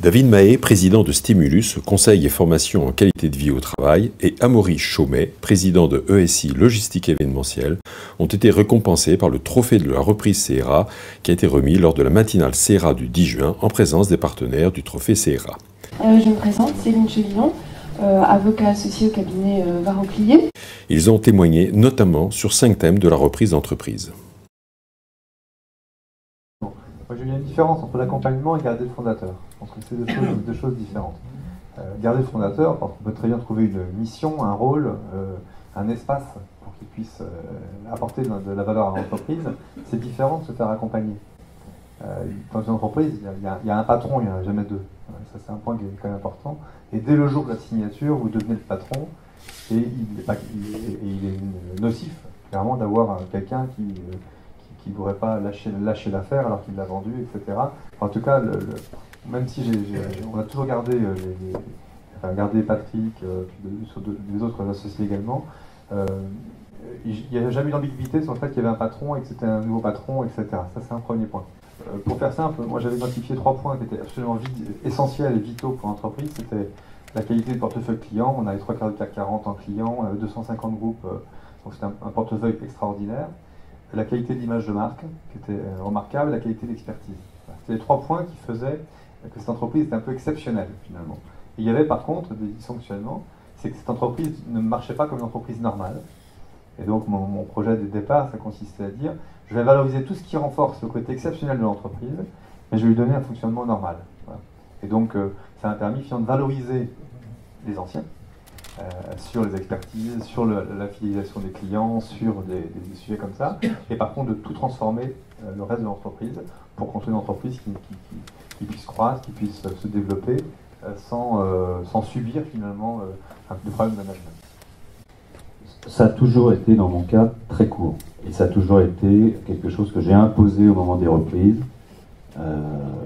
David Mahé, président de Stimulus, conseil et formation en qualité de vie au travail, et Amaury Chaumet, président de ESI Logistique événementielle, ont été récompensés par le trophée de la reprise CERA qui a été remis lors de la matinale CERA du 10 juin en présence des partenaires du trophée CERA. Je me présente, Céline Chevillon, avocat associé au cabinet Varoclier. Ils ont témoigné notamment sur 5 thèmes de la reprise d'entreprise. Il y a une différence entre l'accompagnement et garder le fondateur. Je pense que c'est deux choses différentes. Garder le fondateur, on peut très bien trouver une mission, un rôle, un espace pour qu'il puisse apporter de la valeur à l'entreprise. C'est différent de se faire accompagner. Dans une entreprise, il y a un patron, il n'y en a jamais deux. Ça, c'est un point qui est quand même important. Et dès le jour de la signature, vous devenez le patron et il est nocif, clairement, d'avoir quelqu'un qui ne pourrait pas lâcher l'affaire alors qu'il l'a vendu, etc. En tout cas, même si on a toujours gardé, gardé Patrick, des autres associés également, il n'y a jamais eu d'ambiguïté sur le fait qu'il y avait un patron et que c'était un nouveau patron, etc. Ça, c'est un premier point. Pour faire simple, moi j'avais identifié 3 points qui étaient absolument essentiels et vitaux pour l'entreprise. C'était la qualité du portefeuille client. On avait 3/4 du CAC 40 en clients, on avait 250 groupes, donc c'était un portefeuille extraordinaire. La qualité d'image de marque, qui était remarquable, la qualité d'expertise. C'était les 3 points qui faisaient que cette entreprise était un peu exceptionnelle, finalement. Et il y avait par contre des dysfonctionnements, c'est que cette entreprise ne marchait pas comme une entreprise normale. Et donc mon projet de départ, ça consistait à dire, je vais valoriser tout ce qui renforce le côté exceptionnel de l'entreprise, mais je vais lui donner un fonctionnement normal. Voilà. Et donc ça a permis finalement de valoriser les anciens, sur les expertises, sur la fidélisation des clients, sur des sujets comme ça, et par contre de tout transformer le reste de l'entreprise pour construire une entreprise qui puisse croître, qui puisse se développer sans subir finalement de problèmes de management. Ça a toujours été dans mon cas très court, et ça a toujours été quelque chose que j'ai imposé au moment des reprises.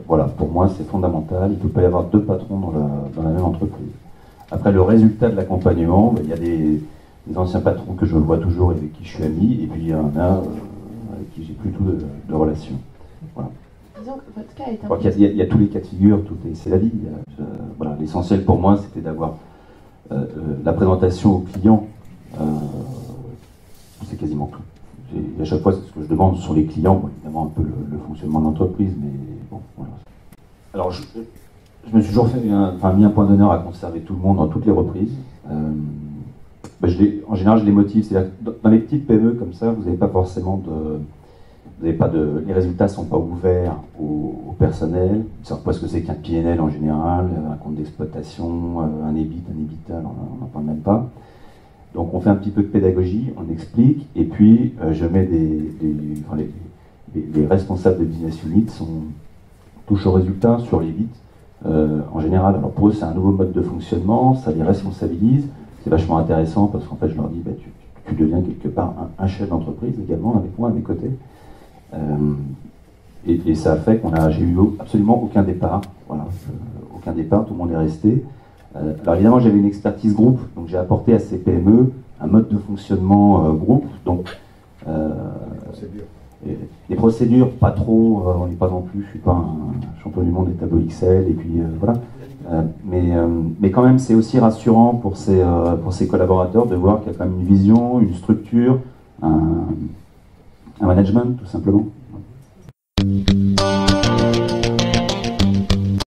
Voilà, pour moi c'est fondamental, il ne peut pas y avoir 2 patrons dans la même entreprise. Après, le résultat de l'accompagnement, il y a des anciens patrons que je vois toujours et avec qui je suis ami, et puis il y en a avec qui j'ai plus tout de relations. Voilà. Disons que votre cas est il y a tous les cas de figure, c'est la vie. Voilà, l'essentiel pour moi, c'était d'avoir la présentation au client. C'est quasiment tout. Et à chaque fois, c'est ce que je demande sur les clients, bon, évidemment un peu le fonctionnement de l'entreprise, mais bon, voilà. Alors, je me suis toujours mis un point d'honneur à conserver tout le monde dans toutes les reprises. En général, je les motive. C'est-à-dire que dans les petites PME comme ça, vous n'avez pas forcément les résultats ne sont pas ouverts au personnel. Ils ne savent pas ce que c'est qu'un PNL en général, un compte d'exploitation, un EBIT, un EBITDA, on n'en parle même pas. Donc on fait un petit peu de pédagogie, on explique, et puis je mets les responsables de business unit touchent aux résultats sur les bits. En général, alors pour eux c'est un nouveau mode de fonctionnement, ça les responsabilise, c'est vachement intéressant parce qu'en fait je leur dis tu deviens quelque part un chef d'entreprise également avec moi à mes côtés. Et ça a fait j'ai eu absolument aucun départ, voilà, aucun départ, tout le monde est resté. Alors évidemment j'avais une expertise groupe, donc j'ai apporté à ces PME un mode de fonctionnement groupe, donc les procédures pas trop, on n'est pas non plus, je suis pas un champion du monde des tableaux Excel, et puis voilà, mais quand même c'est aussi rassurant pour ces collaborateurs de voir qu'il y a quand même une vision, une structure, un management tout simplement.